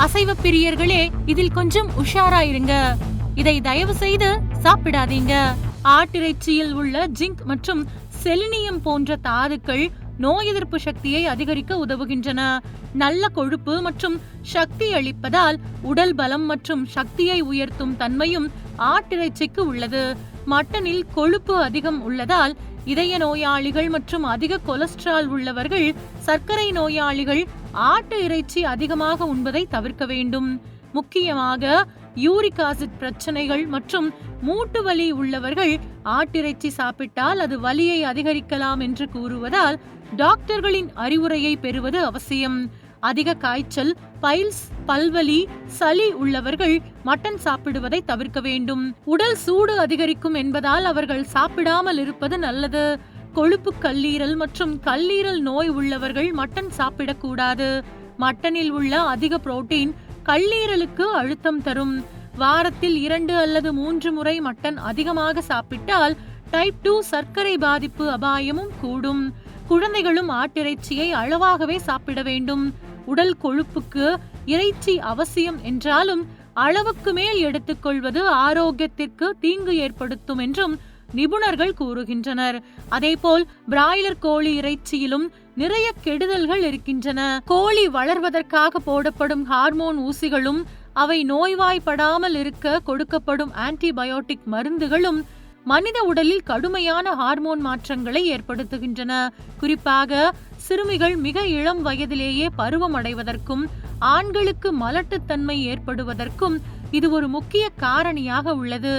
அசைவ பிரியர்களே, இதில் கொஞ்சம் உஷாரா இருங்க. இதை தயவு செய்து சாப்பிடாதீங்க. ஆட்டிறைச்சியில் உள்ள ஜிங்க் மற்றும் செலினியம் போன்ற தாதுக்கள் நோய் எதிர்ப்பு சக்தியை அதிகரிக்க உதவுகின்றன. நல்ல கொழுப்பு மற்றும் சக்தி அளிப்பதால் உடல் பலம் மற்றும் சக்தியை உயர்த்தும் தன்மையும் ஆட்டிறைச்சிக்கு உள்ளது. மட்டனில் கொழுப்பு அதிகம் உள்ளதால் இதய நோயாளிகள் மற்றும் அதிக கொலஸ்ட்ரால் உள்ளவர்கள், சர்க்கரை நோயாளிகள் ஆட்டு இறைச்சி அதிகமாக உண்பதை தவிர்க்க வேண்டும். முக்கியமாக யூரிக் ஆசிட் பிரச்சனைகள் மற்றும் மூட்டு வலி உள்ளவர்கள் ஆட்டிறைச்சி சாப்பிட்டால் அது வலியை அதிகரிக்கலாம் என்று கூறுவதால் டாக்டர்களின் அறிவுரையை பெறுவது அவசியம். அதிக காய்ச்சல், பைல்ஸ், பல்வலி, சளி உள்ளவர்கள் மட்டன் சாப்பிடுவதை தவிர்க்க வேண்டும். உடல் சூடு அதிகரிக்கும் என்பதால் அவர்கள் சாப்பிடாமல் இருப்பது நல்லது. கொழுப்பு கல்லீரல் மற்றும் கல்லீரல் நோய் உள்ளவர்கள் மட்டன் சாப்பிடக்கூடாது. மட்டனில் உள்ள அதிக புரோட்டீன் கல்லீரலுக்கு அழுத்தம் தரும். வாரத்தில் 2 அல்லது 3 முறை மட்டன் அதிகமாக சாப்பிட்டால் டைப் 2 சர்க்கரை பாதிப்பு அபாயமும் கூடும். குழந்தைகளும் ஆட்டிறைச்சியை அளவாகவே சாப்பிட வேண்டும். உடல் கொழுப்புக்கு இறைச்சி அவசியம் என்றாலும் அளவுக்கு மேல் எடுத்துக்கொள்வது ஆரோக்கியத்திற்கு தீங்கு ஏற்படுத்தும் என்றும் நிபுணர்கள் கூறுகின்றனர். அதேபோல் பிராய்லர் கோழி இறைச்சியிலும் நிறைய கெடுதல்கள் இருக்கின்றன. கோழி வளர்வதற்காக போடப்படும் ஹார்மோன் ஊசிகளும் அவை நோய்வாய்ப்படாமல் இருக்க கொடுக்கப்படும் ஆன்டிபயோட்டிக் மருந்துகளும் மனித உடலில் கடுமையான ஹார்மோன் மாற்றங்களை ஏற்படுத்துகின்றன. குறிப்பாக சிறுமிகள் மிக இளம் வயதிலேயே பருவம் அடைவதற்கும் ஆண்களுக்கு மலட்டுத்தன்மை ஏற்படுவதற்கும் இது ஒரு முக்கிய காரணியாக உள்ளது.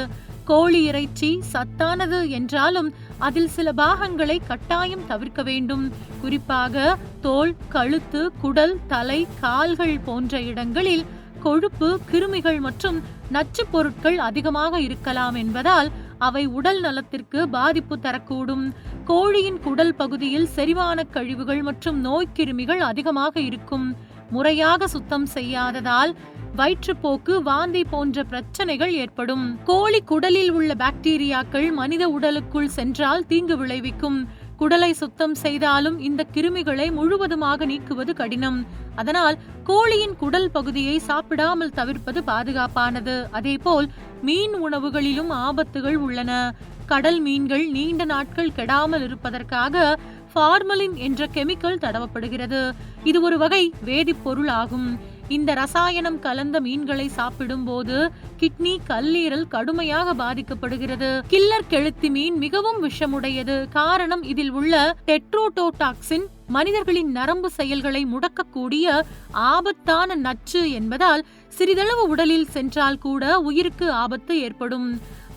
கோழி இறைச்சி சத்தானது என்றாலும் அதில் சில பாகங்களை கட்டாயம் தவிர்க்க வேண்டும். குறிப்பாக தோல், கழுத்து, குடல், தலை, கால்கள் போன்ற இடங்களில் கொழுப்பு, கிருமிகள் மற்றும் நச்சு பொருட்கள் அதிகமாக இருக்கலாம் என்பதால் அவை உடல் நலத்திற்கு பாதிப்பு தரக்கூடும். கோழியின் குடல் பகுதியில் செரிமான கழிவுகள் மற்றும் நோய்க்கிருமிகள் அதிகமாக இருக்கும். முறையாக சுத்தம் செய்யாததால் வயிற்றுப்போக்கு, வாந்தி போன்ற பிரச்சனைகள் ஏற்படும். கோழி குடலில் உள்ள பாக்டீரியாக்கள் மனித உடலுக்குள் சென்றால் தீங்கு விளைவிக்கும். குடலை சுத்தம் செய்தாலும் இந்த கிருமிகளை முழுவதுமாக நீக்குவது கடினம். அதனால் கோழியின் குடல் பகுதியை சாப்பிடாமல் தவிர்ப்பது பாதுகாப்பானது. அதேபோல் மீன் உணவுகளிலும் ஆபத்துகள் உள்ளன. கடல் மீன்கள் நீண்ட நாட்கள் கெடாமல் இருப்பதற்காக ஃபார்மலின் என்ற கெமிக்கல் தடவப்படுகிறது. இது ஒரு வகை வேதிப்பொருள் ஆகும். இந்த ரசாயனம் கலந்த மீன்களை சாப்பிடும் போது கிட்னி, கல்லீரல் கடுமையாக பாதிக்கப்படுகிறது. கில்லர் கெளுத்தி மீன் மிகவும் விஷமுடையது. காரணம் இதில் உள்ள டெட்ரோடோடாக்சின் மனிதர்களின் நரம்பு செயல்களை முடக்கக்கூடிய ஆபத்தான நச்சு என்பதால் சிறிதளவு உடலில் சென்றால் கூட உயிருக்கு ஆபத்து ஏற்படும்.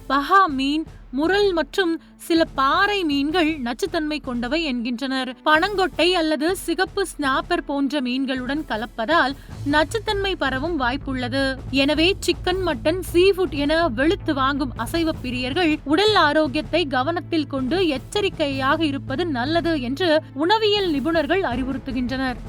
பஹா மீன், முரல் மற்றும் சில பாறை மீன்கள் நச்சுத்தன்மை கொண்டவை என்கின்றனர். பனங்கொட்டை அல்லது சிகப்பு ஸ்னாப்பர் போன்ற மீன்களுடன் கலப்பதால் நச்சுத்தன்மை பரவும் வாய்ப்புள்ளது. எனவே சிக்கன், மட்டன், சீஃபுட் என வெளுத்து வாங்கும் அசைவ பிரியர்கள் உடல் ஆரோக்கியத்தை கவனத்தில் கொண்டு எச்சரிக்கையாக இருப்பது நல்லது என்று உணவியல் நிபுணர்கள் அறிவுறுத்துகின்றனர்.